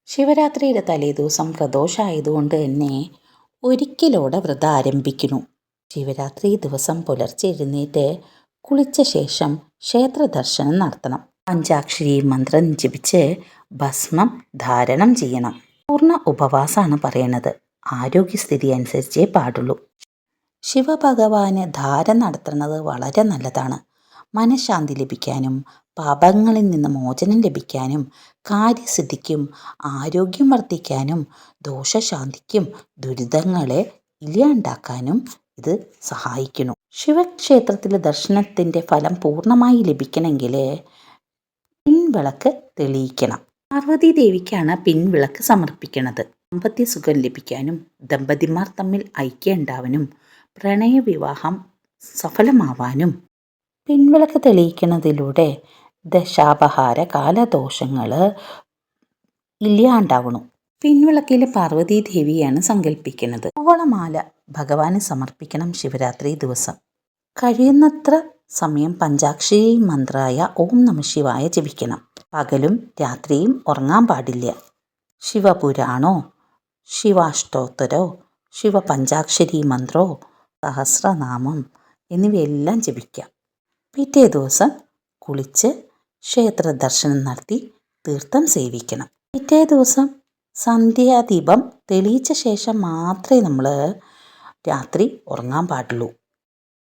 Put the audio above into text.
ശിവരാത്രിയുടെ തലേദിവസം പ്രദോഷമായതുകൊണ്ട് തന്നെ ഒരിക്കലോടെ വ്രതം ആരംഭിക്കുന്നു. ശിവരാത്രി ദിവസം പുലർച്ചെ എഴുന്നേറ്റ് കുളിച്ച ശേഷം ക്ഷേത്ര ദർശനം നടത്തണം. പഞ്ചാക്ഷരി മന്ത്രം ജപിച്ച് ഭസ്മം ധാരണം ചെയ്യണം. പൂർണ്ണ ഉപവാസമാണ് പറയണത്. ആരോഗ്യസ്ഥിതി അനുസരിച്ചേ പാടുള്ളൂ. ശിവഭഗവാന് ധാര നടത്തുന്നത് വളരെ നല്ലതാണ്. മനഃശാന്തി ലഭിക്കാനും പാപങ്ങളിൽ നിന്ന് മോചനം ലഭിക്കാനും കാര്യസിദ്ധിക്കും ആരോഗ്യം വർദ്ധിക്കാനും ദോഷശാന്തിക്കും ദുരിതങ്ങളെ ഇല്ലാണ്ടാക്കാനും ഇത് സഹായിക്കുന്നു. ശിവക്ഷേത്രത്തിലെ ദർശനത്തിൻ്റെ ഫലം പൂർണ്ണമായി ലഭിക്കണമെങ്കിൽ പിൻവിളക്ക് തെളിയിക്കണം. പാർവതി ദേവിക്കാണ് പിൻവിളക്ക് സമർപ്പിക്കുന്നത്. ദാമ്പത്യ സുഖം ലഭിക്കാനും ദമ്പതിമാർ തമ്മിൽ ഐക്യം ഉണ്ടാവാനും പ്രണയവിവാഹം സഫലമാവാനും പിൻവിളക്ക് തെളിയിക്കുന്നതിലൂടെ ദശാപഹാര കാലദോഷങ്ങൾ ഇല്ലാണ്ടാവണു. പിൻവിളക്കിൽ പാർവതി ദേവിയാണ് സങ്കല്പിക്കുന്നത്. കൂവളമാല ഭഗവാന് സമർപ്പിക്കണം. ശിവരാത്രി ദിവസം കഴിയുന്നത്ര സമയം പഞ്ചാക്ഷരി മന്ത്രമായ ഓം നമഃശിവായ ജപിക്കണം. പകലും രാത്രിയും ഉറങ്ങാൻ പാടില്ല. ശിവപുരാണോ ശിവാഷ്ടോത്തരോ ശിവപഞ്ചാക്ഷരി മന്ത്രോ സഹസ്രനാമം എന്നിവയെല്ലാം ജപിക്കാം. പിറ്റേ ദിവസം കുളിച്ച് ക്ഷേത്ര ദർശനം നടത്തി തീർത്ഥം സേവിക്കണം. പിറ്റേ ദിവസം സന്ധ്യാദീപം തെളിയിച്ച ശേഷം മാത്രമേ നമ്മൾ രാത്രി ഉറങ്ങാൻ പാടുള്ളൂ.